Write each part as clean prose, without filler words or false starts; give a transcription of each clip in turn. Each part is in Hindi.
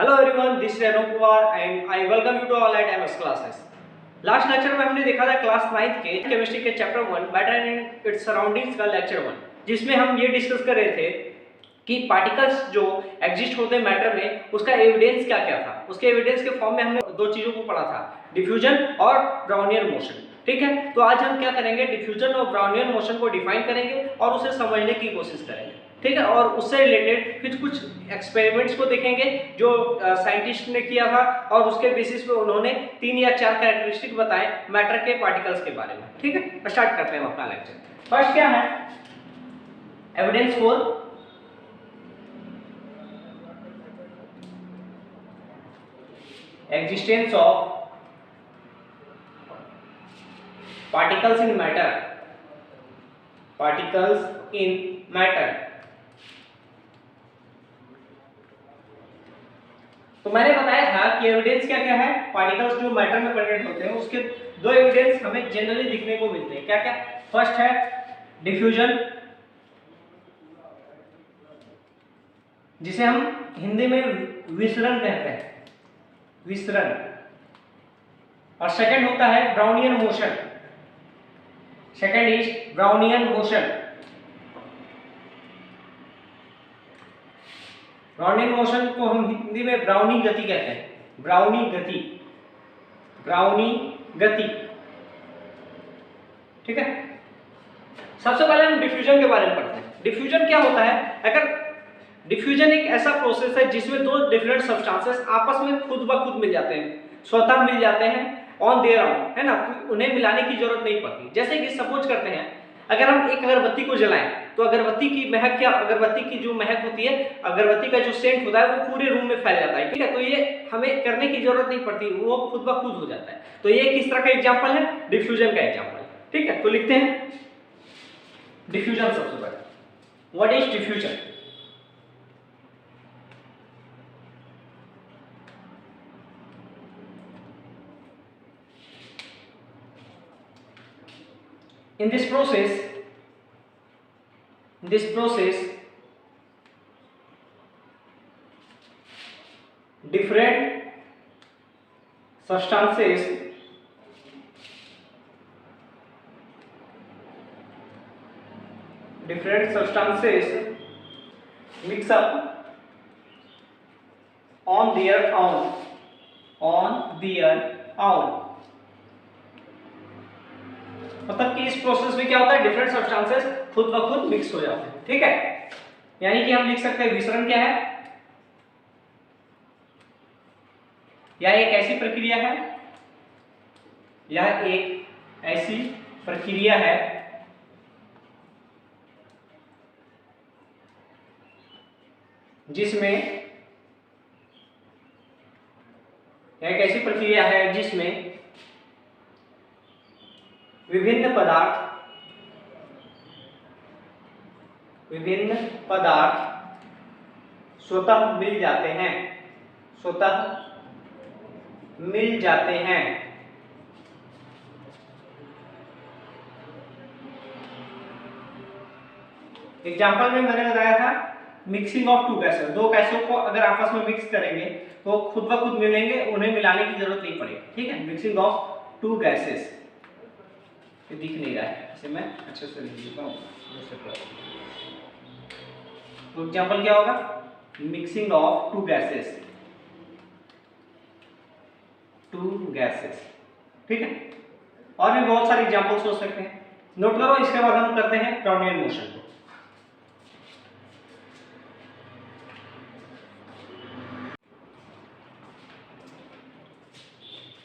Hello everyone, this is Anoop Kumar and I welcome you to all at MS classes. Last lecture में हमने देखा था क्लास 9th के केमिस्ट्री के chapter 1 matter and its surroundings का लेक्चर 1, जिसमें हम ये डिस्कस कर रहे थे कि पार्टिकल्स जो एग्जिस्ट होते हैं मैटर में उसका एविडेंस क्या क्या था। उसके एविडेंस के फॉर्म में हमने दो चीज़ों को पढ़ा था, डिफ्यूजन और ब्राउनियन मोशन। ठीक है, तो आज हम क्या करेंगे, डिफ्यूजन और ब्राउनियन मोशन को डिफाइन करेंगे और उसे समझने की कोशिश करेंगे। ठीक है, और उससे रिलेटेड कुछ एक्सपेरिमेंट्स को देखेंगे जो साइंटिस्ट ने किया था और उसके बेसिस पे उन्होंने 3 या 4 कैरेक्टरिस्टिक बताए मैटर के पार्टिकल्स के बारे में। ठीक है, स्टार्ट करते हैं अपना लेक्चर। फर्स्ट क्या है, evidence for existence of particles in matter तो मैंने बताया था कि एविडेंस क्या क्या है, पार्टिकल्स जो मैटर में प्रेजेंट होते हैं उसके दो एविडेंस हमें जनरली दिखने को मिलते हैं। क्या क्या, फर्स्ट है डिफ्यूजन, जिसे हम हिंदी में विसरण कहते हैं, विसरण। और सेकंड होता है Brownian motion, second is Brownian motion. Brownian motion को हम हिंदी में ब्राउनी गति कहते हैं, ब्राउनी गति, ब्राउनी गति। ठीक है, सबसे पहले हम डिफ्यूजन के बारे में पढ़ते हैं। डिफ्यूजन क्या होता है, अगर डिफ्यूजन एक ऐसा प्रोसेस है जिसमें दो डिफरेंट सब्सटेंसेस आपस में खुद ब खुद मिल जाते हैं, स्वतः मिल जाते हैं ऑन देयर ऑन, है ना, उन्हें मिलाने की जरूरत नहीं पड़ती। जैसे कि सपोज करते हैं, अगर हम एक अगरबत्ती को जलाएं तो अगरबत्ती की महक क्या, अगरबत्ती की जो महक होती है, अगरबत्ती का जो सेंट होता है वो पूरे रूम में फैल जाता है। ठीक है, तो ये हमें करने की जरूरत नहीं पड़ती, वो खुद ब खुद हो जाता है। तो ये किस तरह का एग्जाम्पल है, डिफ्यूजन का एग्जाम्पल। ठीक है, तो लिखते हैं डिफ्यूजन सबसे पहले। What is diffusion? In this process different substances mix up on their own, मतलब कि इस प्रोसेस में क्या होता है, डिफरेंट सब्सटेंसेस खुद ब खुद मिक्स हो जाते हैं। ठीक है, यानी कि हम लिख सकते हैं विसरण क्या है, यह एक ऐसी प्रक्रिया है, यह एक ऐसी प्रक्रिया है जिसमें, यह एक ऐसी प्रक्रिया है जिसमें विभिन्न पदार्थ स्वतः मिल जाते हैं, एग्जाम्पल में मैंने बताया था मिक्सिंग ऑफ टू गैसेस, दो गैसों को अगर आपस में मिक्स करेंगे तो खुद ब खुद मिलेंगे, उन्हें मिलाने की जरूरत नहीं पड़ेगी। ठीक है, मिक्सिंग ऑफ टू गैसेस, ये दिख नहीं रहा है, इसे मैं अच्छे से लिख देता हूँ। तो एग्जाम्पल क्या होगा, मिक्सिंग ऑफ टू गैसेस, ठीक है, और भी बहुत सारे एग्जाम्पल्स हो सकते हैं, नोट करो। इसके बाद हम करते हैं ब्राउनियन मोशन को।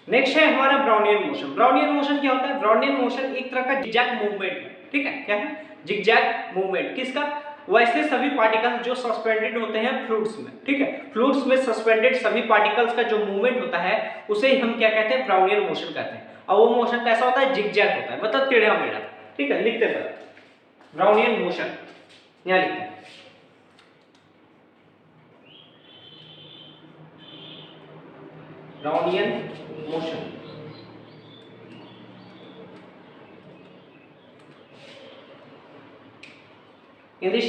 नेक्स्ट है हमारा ब्राउनियन मोशन। ब्राउनियन मोशन क्या होता है, ब्राउनियन मोशन एक तरह का जिगजैग मूवमेंट है। ठीक है, क्या है, जिगजैग मूवमेंट। किसका, वैसे सभी पार्टिकल्स जो सस्पेंडेड होते हैं फ्लूइड्स में। ठीक है, फ्लूइड्स में सस्पेंडेड सभी पार्टिकल्स का जो मूवमेंट होता है उसे हम क्या कहते हैं, ब्राउनियन मोशन कहते हैं। और वो मोशन कैसा होता है, जिगजैग होता है, मतलब टेढ़ा मेढ़ा। ठीक है, लिखते हैं ब्राउनियन मोशन, यहां लिखते हैं Brownian motion. In this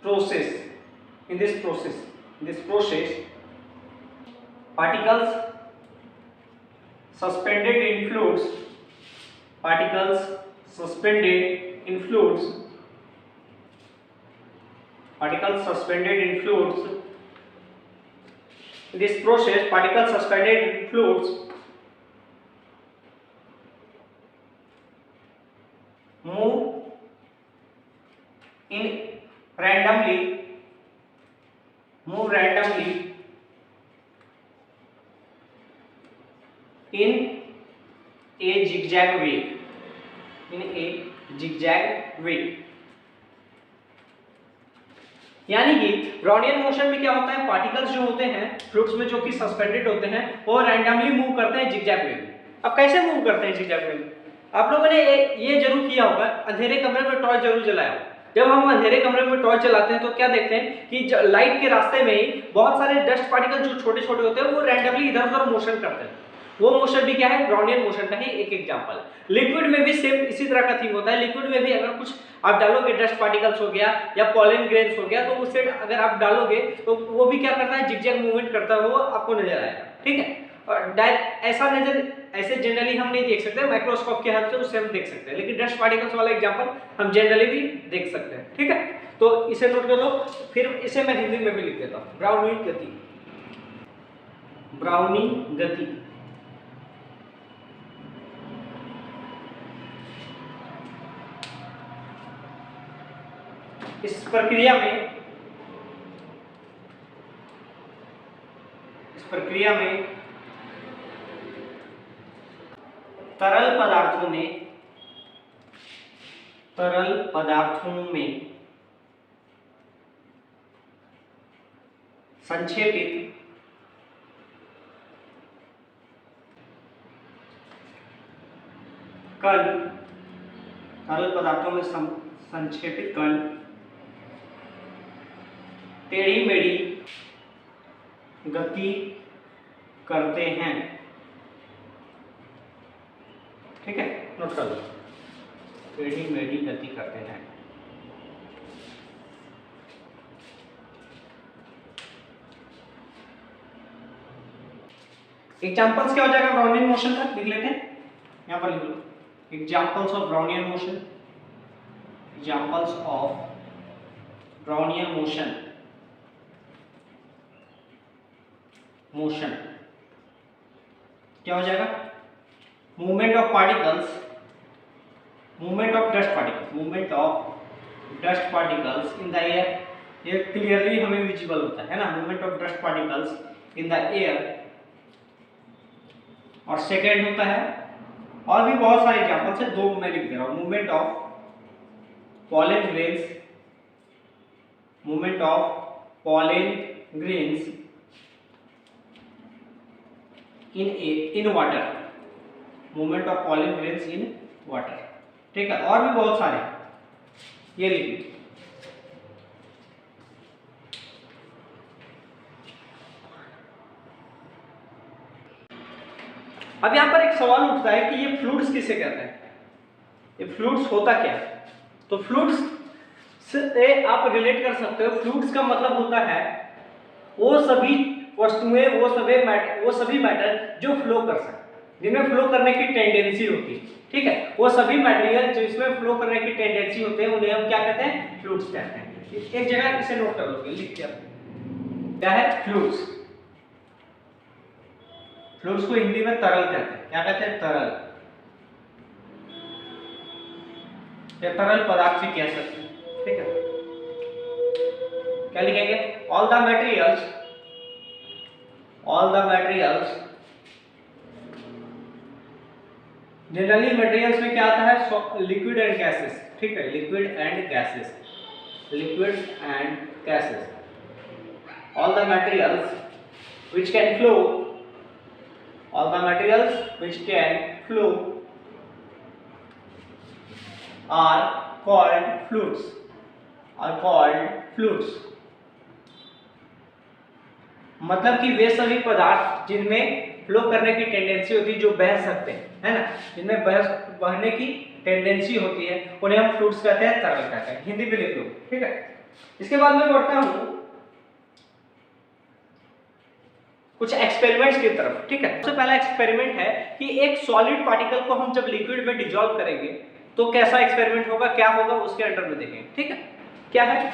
process in this process particles suspended in fluids in this process particles suspended in fluids move randomly in a zigzag way यानी कि ब्राउनियन मोशन में क्या होता है, पार्टिकल्स जो होते हैं फ्लूइड्स में जो कि सस्पेंडेड होते हैं वो रैंडमली मूव करते हैं जिगजैग वे में। अब कैसे मूव करते हैं जिगजैग वे में? आप लोगों ने ये जरूर किया होगा, अंधेरे कमरे में टॉर्च जरूर जलाया होगा। जब हम अंधेरे कमरे में टॉर्च जलाते हैं तो क्या देखते हैं कि लाइट के रास्ते में ही बहुत सारे डस्ट पार्टिकल जो छोटे छोटे होते हैं वो रैंडमली इधर उधर मोशन करते हैं। वो मोशन भी क्या है, ब्राउनियन मोशन का ही एक एग्जांपल है। लिक्विड में भी सेम इसी तरह का थीम होता है। लिक्विड में भी अगर कुछ आप डालोगे, डस्ट पार्टिकल्स हो गया या पॉलन ग्रेन्स हो गया, तो उससे अगर आप डालोगे तो वो भी क्या करता है, जिगजैग मूवमेंट करता हुआ आपको नजर आएगा। ठीक है, और ऐसे जनरली हम नहीं देख सकते, माइक्रोस्कोप के हेल्प से उससे हम देख सकते हैं, लेकिन डस्ट पार्टिकल्स वाला एग्जांपल हम जनरली भी देख सकते हैं। ठीक है, तो इसे नोट कर लो, फिर इसे मैं हिंदी में भी लिख देता हूँ। ब्राउनी गति इस प्रक्रिया में तरल पदार्थों में संक्षेपित कण टेढ़ी मेढ़ी गति करते हैं। ठीक है, नोट कर लो, टेढ़ी मेढ़ी गति करते हैं। एग्जाम्पल्स क्या हो जाएगा ब्राउनियन मोशन का, लिख लेते हैं, यहां पर लिख लो एग्जाम्पल्स ऑफ ब्राउनियन मोशन क्या हो जाएगा, movement of dust particles in the air. ये क्लियरली हमें विजिबल होता है ना, movement of dust particles in the air. और सेकेंड होता है, और भी बहुत सारे एग्जांपल्स है, दो मैं लिख दे रहा हूं, movement of pollen grains in water, movement of pollen grains in water। ठीक है, और भी बहुत सारे, ये लिखिए। अब यहां पर एक सवाल उठता है कि ये फ्लूइड्स किसे कहते हैं, ये फ्लूइड्स होता क्या है? तो फ्लूइड्स से आप रिलेट कर सकते हो। फ्लूइड्स का मतलब होता है वो सभी वस्तुएं, वो सभी मैटर जो फ्लो कर सकते हैं, जिनमें फ्लो करने की टेंडेंसी होती है। ठीक है, वो सभी मटेरियल जिसमें फ्लो करने की टेंडेंसी होते हैं उन्हें हम क्या कहते हैं, फ्लूइड्स कहते हैं। एक जगह इसे नोट कर लोगे, लिख के क्या है फ्लूइड्स। फ्लूइड्स को हिंदी में तरल कहते हैं। क्या कहते हैं, तरल, या तरल पदार्थ भी कह सकते हैं। ठीक है, क्या लिखेंगे, all the materials generally materials में क्या आता है, लिक्विड एंड गैसेस। ठीक है, liquid and gases, all the materials which can flow are called fluids। मतलब कि वे सभी पदार्थ जिनमें फ्लो करने की टेंडेंसी होती है, जो बह सकते हैं, है ना, जिनमें बहने की टेंडेंसी होती है, उन्हें हम फ्लूइड्स कहते हैं, तरल कहते हैं। हिंदी में लिख लो। ठीक है, इसके बाद मैं बढ़ता हूं कुछ एक्सपेरिमेंट्स की तरफ, ठीक है। सबसे पहला एक्सपेरिमेंट है कि एक सॉलिड पार्टिकल को हम जब लिक्विड में डिसॉल्व करेंगे तो कैसा एक्सपेरिमेंट होगा, क्या होगा, उसके अंडर में देखेंगे, ठीक है। क्या है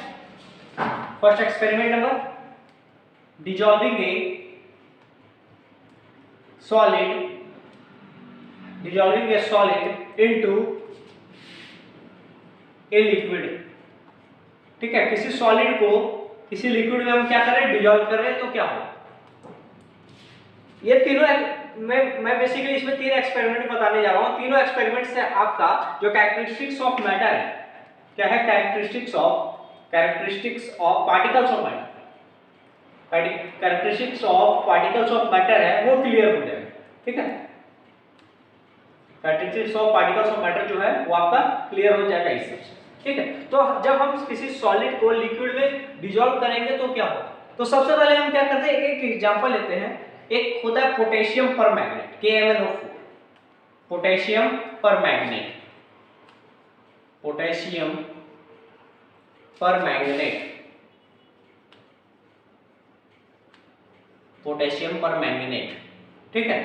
first experiment number, dissolving A solid into a liquid, ठीक है। किसी सॉलिड को किसी लिक्विड में हम क्या कर रहे हैं, डिसॉल्व कर रहे हैं, तो क्या होगा। ये तीनों मैं बेसिकली इसमें 3 एक्सपेरिमेंट बताने जा रहा हूं। तीनों एक्सपेरिमेंट से आपका जो कैरेक्टरिस्टिक्स ऑफ मैटर है, क्या है, characteristics of particles of matter, characteristics of particles of matter है वो क्लियर हो जाएगा, ठीक है। Characteristics of particles of matter जो है वो आपका क्लियर हो जाएगा इस सबसे, ठीक है। तो जब हम किसी सॉलिड को लिक्विड में डिसॉल्व करेंगे तो क्या होगा। तो सबसे पहले हम क्या करते हैं, एक एग्जांपल लेते हैं। एक होता है potassium permanganate, KMnO4, potassium permanganate, potassium permanganate, potassium permanganate, ठीक है।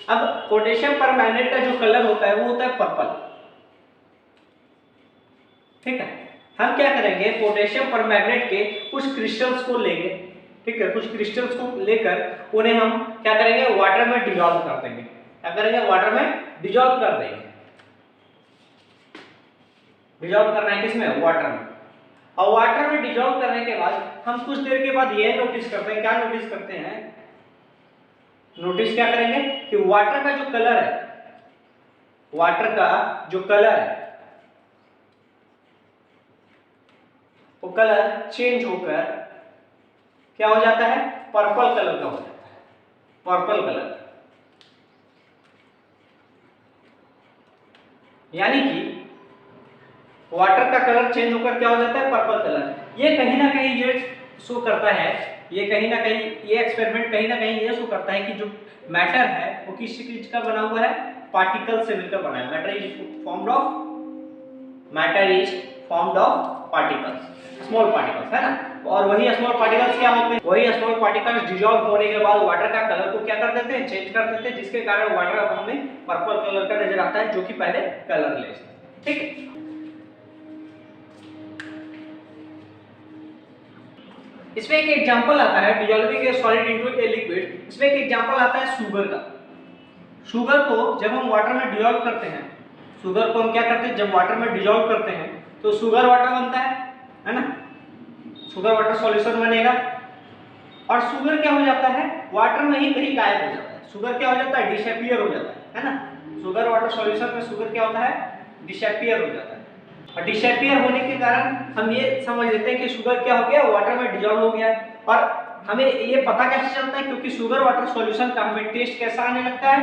अब पोटेशियम परमैंगनेट का जो कलर होता है वो होता है पर्पल, ठीक है। हम क्या करेंगे, पोटेशियम परमैंगनेट के कुछ क्रिस्टल्स को लेंगे, ठीक है, कुछ क्रिस्टल्स को लेकर उन्हें हम क्या करेंगे, वाटर में डिसॉल्व कर देंगे। क्या करेंगे, वाटर में डिसॉल्व कर देंगे। डिसॉल्व करना है किसमें, वाटर में। और वाटर में डिसॉल्व करने के बाद हम कुछ देर के बाद ये नोटिस करते हैं, क्या नोटिस करते हैं, नोटिस क्या करेंगे कि वाटर का जो कलर है, वाटर का जो कलर है वो कलर चेंज होकर क्या हो जाता है, पर्पल कलर का हो जाता है, पर्पल कलर। यानी कि वाटर का कलर चेंज होकर क्या हो जाता है, पर्पल कलर। ये कहीं ना कहीं ये शो करता है, ये कहीं ना कहीं ये एक्सपेरिमेंट कहीं ना कहीं ये शो करता है कि जो मैटर है वो किस चीज का बना हुआ है, पार्टिकल से मिलकर बना है। Matter is formed of particles, small particles, है ना। और वही स्मॉल पार्टिकल्स क्या होते हैं, वही स्मॉल पार्टिकल्स डिसॉल्व होने के बाद वाटर का कलर को क्या कर देते हैं, चेंज कर देते हैं, जिसके कारण वाटर अब हमें पर्पल कलर का नजर आता है, जो कि पहले कलरलेस है, ठीक है। इसमें एक एग्जांपल आता है dissolving A solid into a liquid. इसमें एक एग्जांपल आता है शुगर का। शुगर को जब हम वाटर में डिसॉल्व करते हैं, शुगर को हम क्या करते हैं, जब वाटर में डिसॉल्व करते हैं तो शुगर वाटर बनता है ना। शुगर वाटर सॉल्यूशन बनेगा और शुगर क्या हो जाता है, वाटर में ही कहीं गायब हो जाता है। शुगर क्या हो जाता है, डिसअपीयर हो जाता है ना। शुगर वाटर सॉल्यूशन में शुगर क्या होता है, डिसअपीयर हो जाता है। और डिसअपीयर होने के कारण हम ये समझ लेते हैं कि शुगर क्या हो गया, वाटर में डिसॉल्व हो गया। और हमें ये पता कैसे चलता है, क्योंकि शुगर वाटर सॉल्यूशन का हमें टेस्ट कैसा आने लगता है,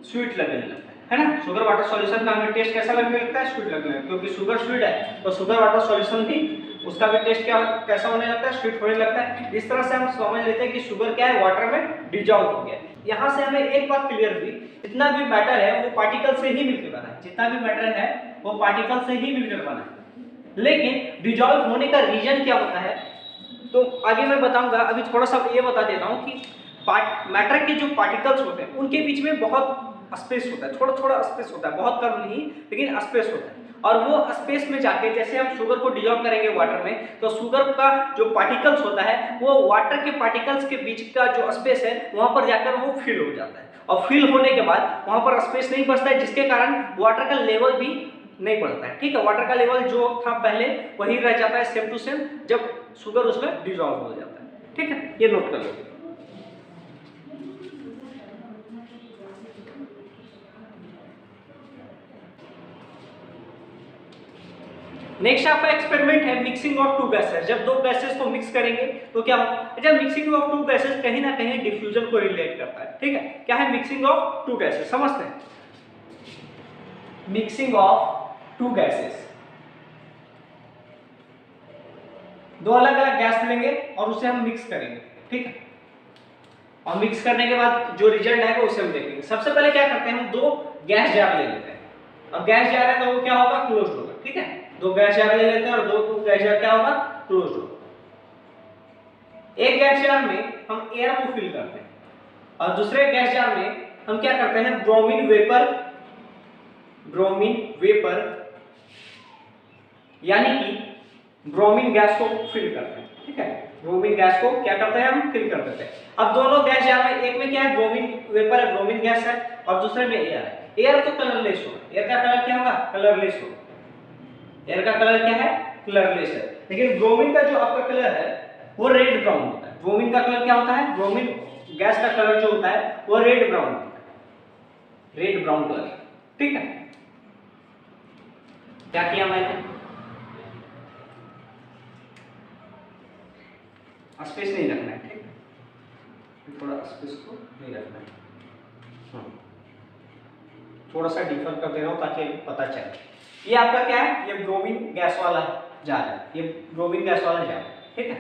स्वीट लगने लगता है ना। शुगर वाटर सॉल्यूशन का हमें टेस्ट कैसा लगने लगता है, स्वीट लगने लगता है, क्योंकि शुगर स्वीट है तो शुगर वाटर सॉल्यूशन भी उसका भी टेस्ट क्या कैसा होने लगता है, स्वीट होने लगता है। इस तरह से हम समझ लेते हैं कि शुगर क्या है, वाटर में डिसॉल्व हो गया। यहाँ से हमें एक बात क्लियर हुई, जितना भी मैटर है वो पार्टिकल से ही मिलकर बना है, जितना भी मैटर है वो पार्टिकल से ही मिलकर बना है। लेकिन डिसॉल्व होने का रीजन क्या होता है तो आगे मैं बताऊंगा। अभी थोड़ा सा ये बता देता हूँ कि मैटर के जो पार्टिकल्स होते हैं उनके बीच में बहुत स्पेस होता है, थोड़ा थोड़ा स्पेस होता है, बहुत कम नहीं लेकिन स्पेस होता है। और वो स्पेस में जाके जैसे हम शुगर को डिसॉल्व करेंगे वाटर में, तो शुगर का जो पार्टिकल्स होता है वो वाटर के पार्टिकल्स के बीच का जो स्पेस है वहां पर जाकर वो फिल हो जाता है। और फिल होने के बाद वहां पर स्पेस नहीं बचता है, जिसके कारण वाटर का लेवल भी नहीं बढ़ता है, ठीक है। वाटर का लेवल जो था पहले वही रह जाता है, सेम टू सेम, जब शुगर उसमें डिसॉल्व हो जाता है, ठीक है। ये नोट कर लो। नेक्स्ट आपका एक्सपेरिमेंट है मिक्सिंग ऑफ टू गैसेस। जब दो गैसेस को मिक्स करेंगे तो क्या होगा, जब मिक्सिंग ऑफ टू गैसेस कहीं ना कहीं डिफ्यूजन को रिलेट करता है, ठीक है। क्या है मिक्सिंग ऑफ टू गैसेस, समझते हैं। मिक्सिंग ऑफ टू गैसेस, दो अलग अलग गैस लेंगे और उसे हम मिक्स करेंगे, ठीक है। और मिक्स करने के बाद जो रिजल्ट आएगा उसे हम देखेंगे। सबसे पहले क्या करते हैं, हम दो गैस जार ले लेते हैं। अब गैस जार है तो वो क्या होगा, क्लोज होगा, ठीक है। दो गैस जार ले लेते हैं और दो गैस जार क्या होगा, क्लोज होगा। एक गैस जार में हम एयर को फिल करते हैं और दूसरे गैस जार में हम क्या करते हैं, ब्रोमीन वेपर यानी कि ब्रोमीन गैस को फिल करते हैं। ठीक है, ब्रोमीन गैस को क्या करते हैं, हम फिल कर देते हैं। अब दोनों गैस जार में एक में क्या है, ब्रोमीन वेपर है, ब्रोमीन गैस है, और दूसरे में एयर है। एयर तो कलरलेस होगा, एयर का कलर क्या होगा, कलरलेस होगा। एयर का कलर क्या है, कलरलेस है। लेकिन ब्रोमीन का जो आपका कलर है वो रेड ब्राउन होता है। ब्रोमीन का कलर क्या होता है, ब्रोमीन गैस का कलर जो होता है वो रेड ब्राउन होता है, रेड ब्राउन कलर। ठीक है, क्या किया मैंने, स्पेस नहीं रखना है। ठीक है, थोड़ा स्पेस को नहीं रखना है, थोड़ा सा डिफर कर दे रहा हूं ताकि पता चले। ये आपका क्या है, ये ब्रोमीन गैस वाला जार है, ये ब्रोमीन गैस वाला जार है। ठीक है,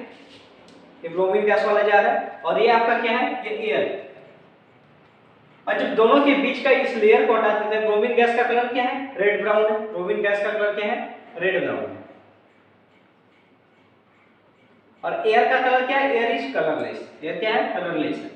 ये ब्रोमीन गैस वाला जार है और ये आपका क्या है, ये एयर है। और जब दोनों के बीच का इस लेयर को हटा देते हैं, ब्रोमीन गैस का कलर क्या है, रेड ब्राउन है। ब्रोमीन गैस का कलर क्या है, रेड ब्राउन है। और एयर का कलर क्या है, एयर इज कलरलेस। एयर क्या है, कलरलेस है।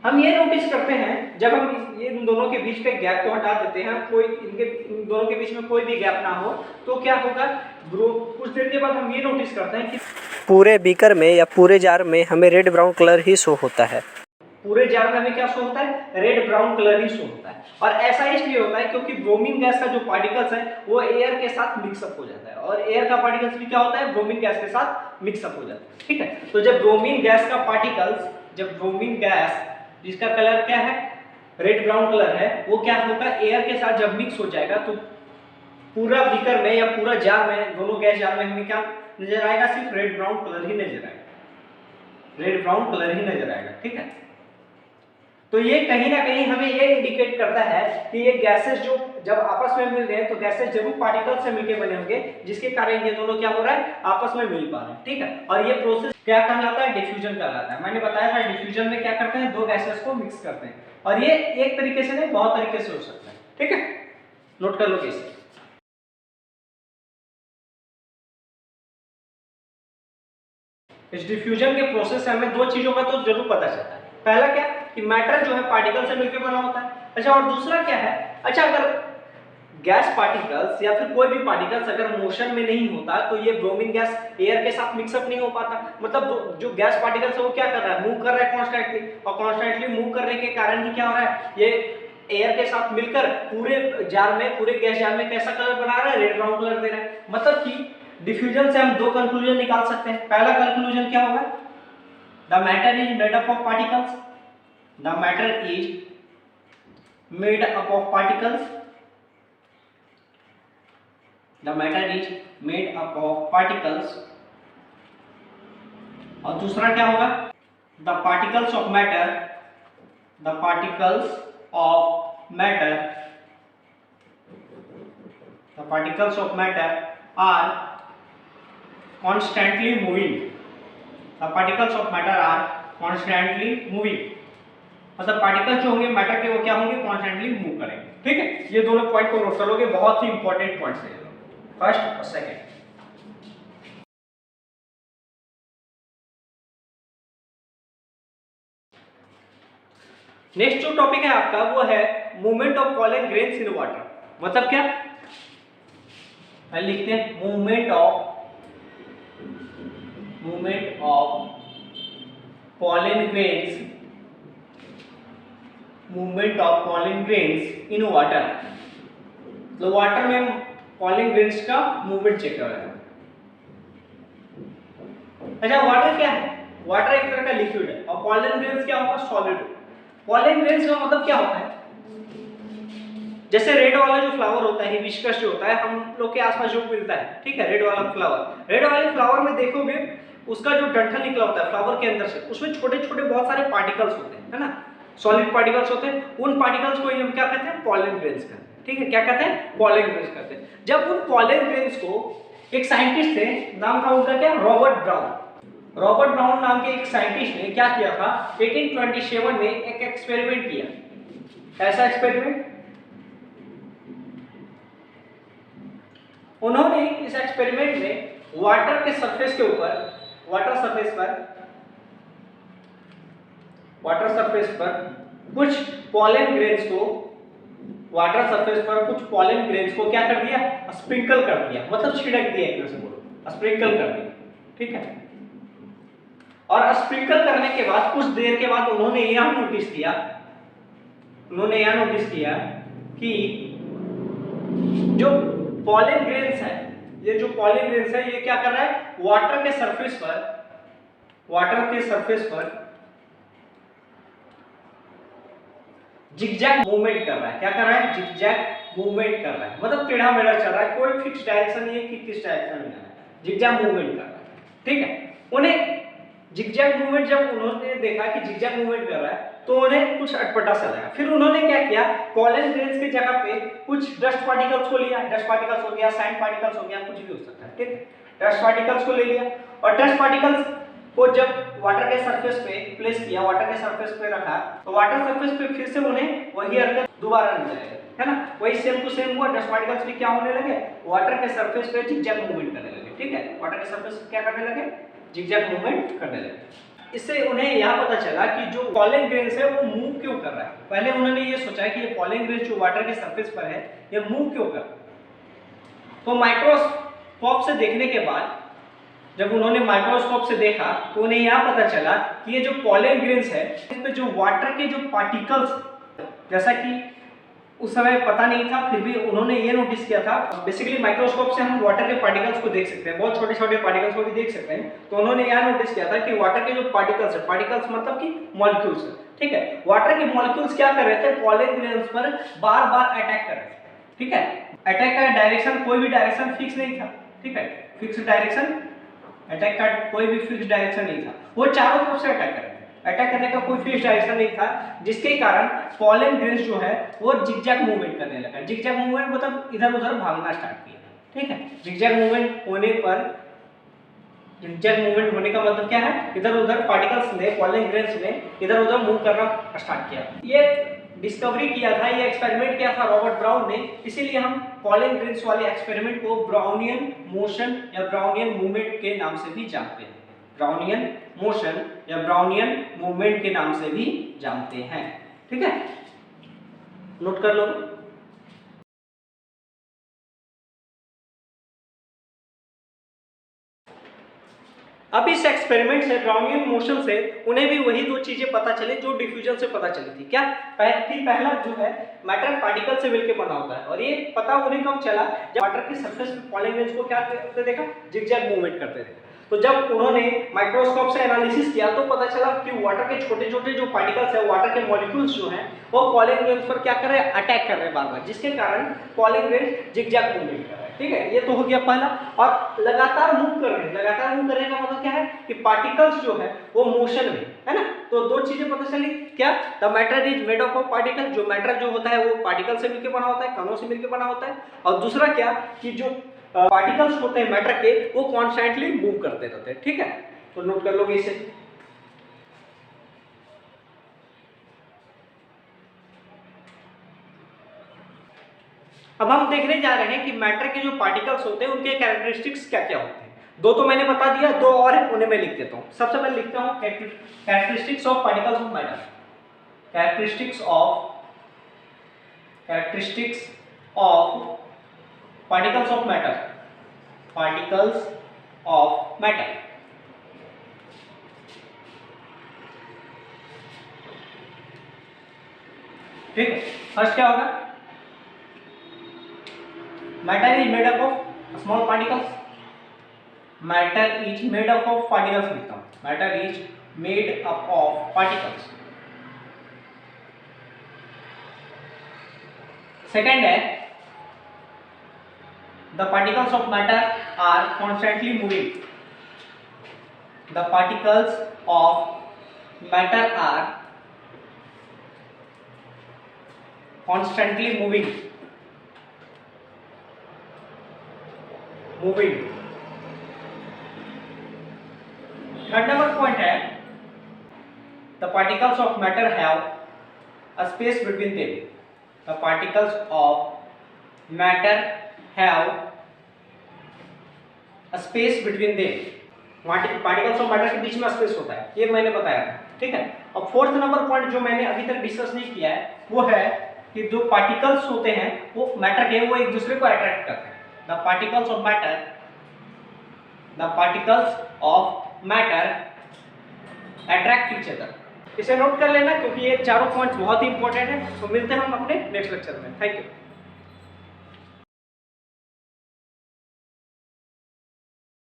हम ये नोटिस करते हैं जब हम ये इन दोनों के बीच के गैप को हटा देते हैं, कोई इन दोनों के बीच में कोई भी गैप ना हो, तो क्या होगा, कुछ देर के बाद हम ये नोटिस करते हैं कि पूरे बीकर में या पूरे जार में हमें रेड ब्राउन कलर ही शो होता है। पूरे जार में हमें क्या शो होता है, रेड ब्राउन कलर ही शो होता है। और ऐसा इसलिए होता है क्योंकि ब्रोमीन गैस का जो पार्टिकल्स है वो एयर के साथ मिक्सअप हो जाता है, और एयर का पार्टिकल्स भी क्या होता है, ब्रोमीन गैस के साथ मिक्सअप हो जाता है। ठीक है, तो जब ब्रोमीन गैस का पार्टिकल्स, जब ब्रोमीन गैस जिसका कलर क्या है, रेड ब्राउन कलर है, वो क्या होगा, एयर के साथ जब मिक्स हो जाएगा तो पूरा बीकर में या पूरा जार में, दोनों गैस जार में हमें क्या नजर आएगा, सिर्फ रेड ब्राउन कलर ही नजर आएगा, रेड ब्राउन कलर ही नजर आएगा। ठीक है, तो ये कहीं ना कहीं हमें ये इंडिकेट करता है कि ये गैसेस जो जब आपस में मिल रहे हैं तो गैसेस जरूर पार्टिकल्स से मिलकर बने होंगे, जिसके कारण ये दोनों क्या हो रहा है, आपस में मिल पा रहे हैं। ठीक है, और ये प्रोसेस क्या कहलाता है, डिफ्यूजन कहलाता है। मैंने बताया था डिफ्यूजन में क्या करते हैं, दो गैसेस को मिक्स करते हैं, और ये एक तरीके से नहीं, बहुत तरीके से हो सकता है। ठीक है, नोट कर लो कैसे। इस डिफ्यूजन के प्रोसेस से हमें दो चीजों का तो जरूर पता चलता है। पहला क्या कि मैटर जो है पार्टिकल से मिलकर बना होता है। अच्छा, और दूसरा क्या है, अच्छा अगर गैस पार्टिकल्स या फिर कोई भी पार्टिकल्स अगर मोशन में नहीं होता तो ये ब्रोमीन गैस एयर के साथ मिक्सअप नहीं हो पाता। मतलब जो गैस पार्टिकल्स है वो क्या कर रहा है, मूव कर रहा है कॉन्स्टेंटली, और कॉन्स्टेंटली मूव करने के कारण ही क्या हो रहा है, ये एयर के साथ मिलकर पूरे जार में, पूरे गैस जार में कैसा कलर बना रहा है, रेड ब्राउन कलर दे रहा है। मतलब कि डिफ्यूजन से हम दो कंक्लूजन निकाल सकते हैं। पहला कंक्लूजन क्या होगा, the matter is made up of particles, the matter is made up of particles, the matter is made up of particles. और दूसरा क्या होगा, the particles of matter, the particles of matter, the particles of matter are constantly moving, the particles of matter are constantly moving। मतलब पार्टिकल्स जो होंगे मैटर के वो क्या होंगे, कॉन्स्टेंटली मूव करेंगे। ठीक है, ये दोनों पॉइंट को नोट कर लोगे, बहुत ही इंपॉर्टेंट पॉइंट्स है फर्स्ट और सेकंड। नेक्स्ट जो टॉपिक है आपका वो है movement of pollen grains in water. मतलब क्या, लिखते हैं movement of pollen grains, movement of pollen grains in water। तो वाटर में pollen grains का मूवमेंट चेक कर रहे हैं। अच्छा, वाटर क्या है, वाटर एक तरह का लिक्विड है, और pollen grains क्या होगा, सॉलिड। pollen grains का मतलब क्या होता है, जैसे रेड वाला जो फ्लावर होता है, हिबिस्कस जो होता है, हम लोग के आसपास जो मिलता है, ठीक है, रेड वाला फ्लावर, रेड वाले फ्लावर में देखोगे उसका जो डंठल निकला होता है फ्लावर के अंदर से, उसमें छोटे छोटे बहुत सारे पार्टिकल्स होते हैं, है ना, सॉलिड पार्टिकल्स होते हैं। उन पार्टिकल्स को हम क्या कहते हैं, पॉलन ग्रेन्स कहते हैं। ठीक है, क्या कहते हैं, पॉलन ग्रेन्स कहते हैं। जब उन पॉलन ग्रेन्स को एक साइंटिस्ट थे, नाम था उनका क्या, रॉबर्ट ब्राउन। रॉबर्ट ब्राउन नाम के एक साइंटिस्ट ने क्या किया था, 1827 में एक एक्सपेरिमेंट किया। ऐसा एक्सपेरिमेंट उन्होंने इस एक्सपेरिमेंट में वाटर के सरफेस के ऊपर वाटर सरफेस पर कुछ पॉलन ग्रेन्स को क्या कर दिया, स्प्रिंकल कर दिया, मतलब छिड़क दिया, एक तरह से बोलो स्प्रिंकल कर दिया, ठीक है। और स्प्रिंकल करने के बाद कुछ देर के बाद उन्होंने यह नोटिस किया कि जो पॉलन ग्रेन्स है, ये क्या कर रहा है, वाटर के सरफेस पर जिगजैग मूवमेंट कर रहा है। क्या कर रहा है, जिगजैग मूवमेंट कर रहा है, मतलब टेढ़ा मेढ़ा चल रहा है, कोई फिक्स डायरेक्शन नहीं है कि किस डायरेक्शन में जाना है, जिगजैग मूवमेंट कर रहा है, ठीक है। उन्हें जिगजैग मूवमेंट, जब उन्होंने देखा कि जिगजैग मूवमेंट कर रहा है तो उन्हें कुछ अटपटा सा लगा। फिर उन्होंने क्या किया, पॉलन ग्रेन्स की जगह पे कुछ डस्ट पार्टिकल्स को लिया, डस्ट पार्टिकल्स हो गया, सैंड पार्टिकल्स हो गया, कुछ भी हो सकता है, ठीक। डस्ट पार्टिकल्स को ले लिया और डस्ट पार्टिकल्स को जब वाटर के सरफेस पे प्लेस किया, वाटर के सरफेस पे रखा, तो वाटर सरफेस पे फिर से उन्हें वही हरकत दोबारा मिल जाएगा, है ना, वही सेम टू सेम हुआ। डस्ट पार्टिकल्स भी क्या होने लगे, वाटर के सरफेस पे जिगजैग मूवमेंट करने लगे, ठीक है, वाटर के सरफेस पे क्या करने लगे, जिगजैग मूवमेंट करने लगे। इससे उन्हें यह पता चला कि जो पॉलन ग्रेन्स है वो मूव क्यों कर रहा है। पहले उन्होंने ये सोचा कि ये पॉलन ग्रेन्स जो वाटर के सरफेस पर है ये मूव क्यों कर रहा है। तो माइक्रोस्कोप से देखने के बाद, जब उन्होंने माइक्रोस्कोप से देखा तो उन्हें यह पता चला कि ये जो पॉलन ग्रेन्स है इसमें जो वाटर के जो पार्टिकल्स, जैसा कि उस समय पता नहीं था, फिर भी उन्होंने ये नोटिस किया था। बेसिकली माइक्रोस्कोप से हम वाटर के पार्टिकल्स को देख सकते हैं, बहुत छोटे छोटे पार्टिकल्स को भी देख सकते हैं। तो उन्होंने यह नोटिस किया था कि वाटर के जो पार्टिकल्स है, पार्टिकल्स मतलब कि मॉलिक्यूल्स, ठीक है, वाटर के मॉलिक्यूल्स क्या कर रहे थे, पॉलन ग्रेन्स पर बार बार अटैक कर रहे थे, ठीक है। अटैक का डायरेक्शन, कोई भी डायरेक्शन फिक्स नहीं था, ठीक है, फिक्स डायरेक्शन, अटैक का कोई भी फिक्स डायरेक्शन नहीं था, वो चारों तरफ से अटैक कर रहे थे। अटैक करने का कोई फिक्स डायरेक्शन नहीं था, जिसके कारण पॉलन ग्रेन्स जो है वो जिगजैग मूवमेंट करने लगा। जिगजैग मूवमेंट मतलब इधर उधर भागना स्टार्ट किया, ठीक है। जिगजैग मूवमेंट होने का मतलब क्या है, इधर उधर पार्टिकल्स ने, पॉलन ग्रेन्स ने इधर उधर मूव करना स्टार्ट किया। ये डिस्कवरी किया था, ये एक्सपेरिमेंट किया था रॉबर्ट ब्राउन ने, इसीलिए हम पॉलन ग्रेन्स वाले एक्सपेरिमेंट को ब्राउनियन मोशन या ब्राउनियन मूवमेंट के नाम से भी जानते हैं। ब्राउनियन मोशन या ब्राउनियन मूवमेंट के नाम से भी जानते हैं, ठीक है, नोट कर लो। अब इस एक्सपेरिमेंट से, ब्राउनियन मोशन से उन्हें भी वही दो चीजें पता चली जो डिफ्यूजन से पता चली थी। क्या, पहला जो है मैटर पार्टिकल से मिलकर बना होता है, और ये पता उन्हें कब चला, जब वाटर के सरफेस पे पॉलन ग्रेन्स को क्या करते देखा, जिगजैग मूवमेंट करते थे। तो जब उन्होंने माइक्रोस्कोप से एनालिसिस किया तो पता चला कि वाटर के छोटे छोटे जो पार्टिकल्स है, वाटर के मॉलिक्यूल्स जो हैं वो पॉलन ग्रेन्स पर क्या कर रहे हैं, अटैक कर रहे हैं बार बार, जिसके कारण पॉलन ग्रेन्स जिगजैग मूवमेंट कर रहे हैं, ठीक है। ये तो हो गया पहला। और लगातार मूव कर रहे हैं, लगातार मूव करने का मतलब क्या है कि पार्टिकल्स जो है वो मोशन में है ना। तो दो चीजें पता चली, क्या, the matter is made up of particle, जो मैटर जो होता है वो पार्टिकल से मिलकर बना होता है, कणों से मिलकर बना होता है। और दूसरा क्या, कि जो पार्टिकल्स होते हैं मैटर के, वो कॉन्स्टेंटली मूव करते रहते हैं, ठीक है। तो नोट कर लोगे इसे। अब हम देखने जा रहे हैं कि मैटर के जो पार्टिकल्स होते हैं उनके कैरेक्टरिस्टिक्स क्या क्या होते हैं। दो तो मैंने बता दिया, दो और है, उन्हें मैं लिख देता हूं। सबसे पहले लिखता हूं characteristics of particles of matter. Characteristics of particles of matter, particles of matter. ठीक है, फर्स्ट क्या होगा, matter is made up of small particles. Matter is made up of particles लिखता हूं, matter is made up of particles. Second है, the particles of matter are constantly moving. The particles of matter are constantly moving. Third number point है, the particles of matter have a space between them. The particles of matter have space between them, particles of matter के बीच में स्पेस होता है, ये मैंने बताया था, ठीक है। और फोर्थ नंबर पॉइंट जो मैंने अभी तक डिस्कस नहीं किया है वो है कि जो पार्टिकल्स होते हैं वो मैटर के, वो एक दूसरे को अट्रैक्ट करते हैं। The particles of matter attract each other. इसे नोट कर लेना क्योंकि ये चारों पॉइंट्स बहुत ही इंपॉर्टेंट है। तो मिलते हैं हम अपने नेक्स्ट लेक्चर में। Thank you.